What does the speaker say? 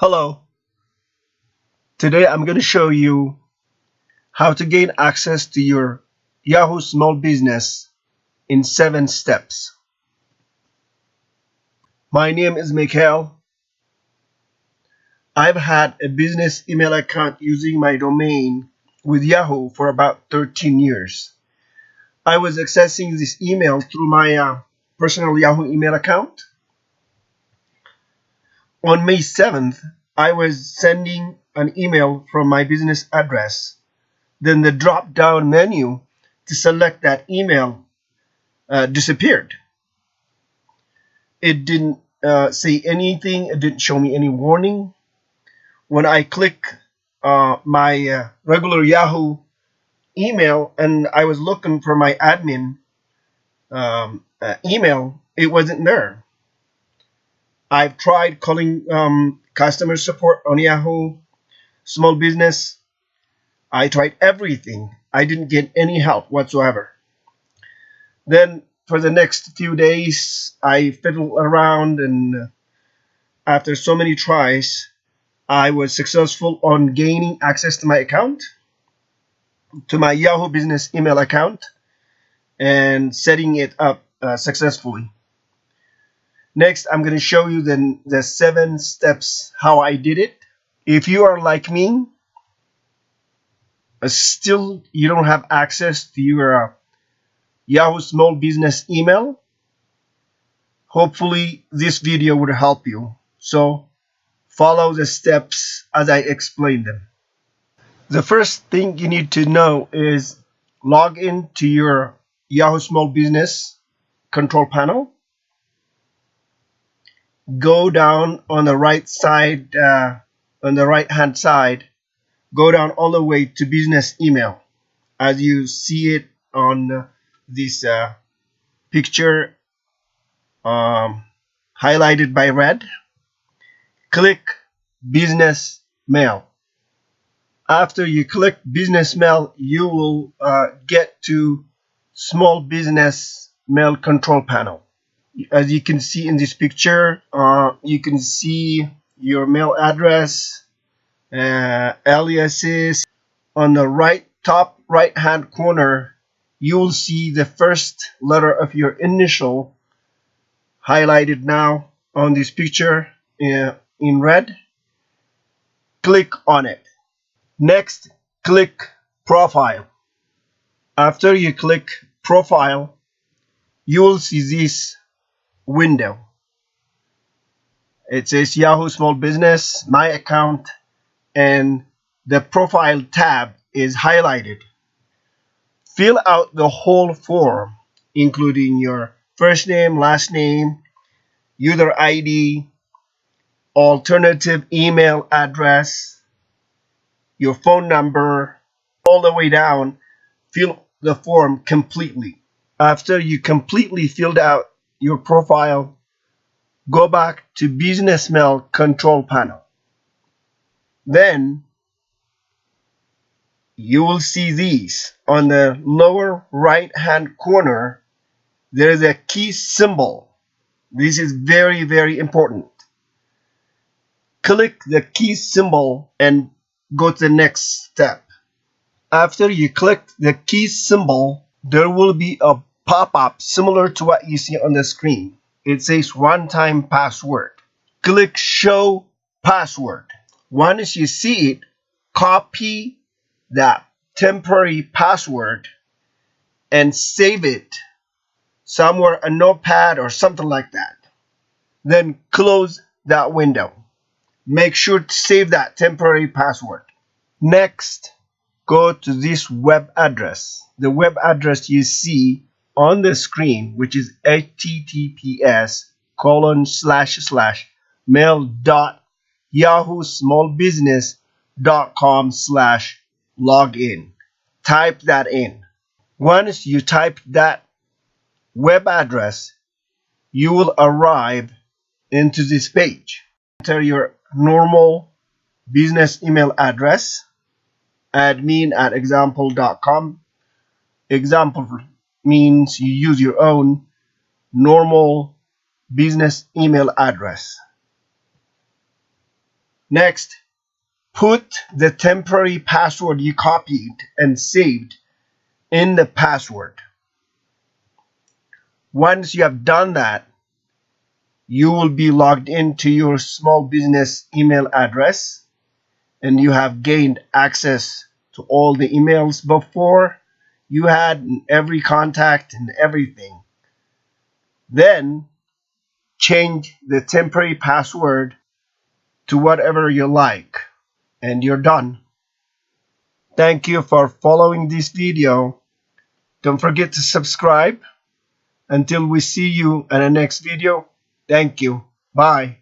Hello. Today I'm going to show you how to gain access to your Yahoo small business in 7 steps. My name is Mikhail. I've had a business email account using my domain with Yahoo for about 13 years. I was accessing this email through my personal Yahoo email account. On May 7th, I was sending an email from my business address. Then the drop-down menu to select that email disappeared. It didn't say anything. It didn't show me any warning. When I click my regular Yahoo email and I was looking for my admin email, it wasn't there. I've tried calling customer support on Yahoo small business. I tried everything. I didn't get any help whatsoever. Then for the next few days, I fiddled around, and after so many tries, I was successful on gaining access to my account, to my Yahoo business email account, and setting it up successfully. Next, I'm going to show you the 7 steps how I did it. If you are like me, still you don't have access to your Yahoo small business email, hopefully this video would help you. So follow the steps as I explain them. The first thing you need to know is log in to your Yahoo small business control panel. Go down on the right side, on the right hand side, go down all the way to business email as you see it on this picture highlighted by red. Click business mail. After you click business mail, you will get to small business mail control panel. As you can see in this picture, you can see your mail address, aliases. On the top right hand corner, you will see the first letter of your initial highlighted now on this picture in red. Click on it. Next, click profile. After you click profile, you will see this window. It says Yahoo small business, my account, and the profile tab is highlighted. Fill out the whole form, including your first name, last name, user ID, alternative email address, your phone number, all the way down. Fill the form completely. After you completely filled out your profile, go back to business mail control panel. Then you will see these on the lower right hand corner. There is a key symbol. This is very, very important. Click the key symbol and go to the next step. After you click the key symbol, there will be a pop-up similar to what you see on the screen. It says one-time password. Click show password. Once you see it, copy that temporary password and save it somewhere, a notepad or something like that. Then close that window. Make sure to save that temporary password. Next, go to this web address. The web address you see on the screen, which is https://mail.yahoosmallbusiness.com/login. Type that in. Once you type that web address, you will arrive into this page. Enter your normal business email address, admin@example.com. Example means you use your own normal business email address. Next, put the temporary password you copied and saved in the password. Once you have done that, you will be logged into your small business email address and you have gained access to all the emails before you had and every contact and everything. Then change the temporary password to whatever you like and you're done. Thank you for following this video. Don't forget to subscribe. Until we see you in the next video, thank you. Bye.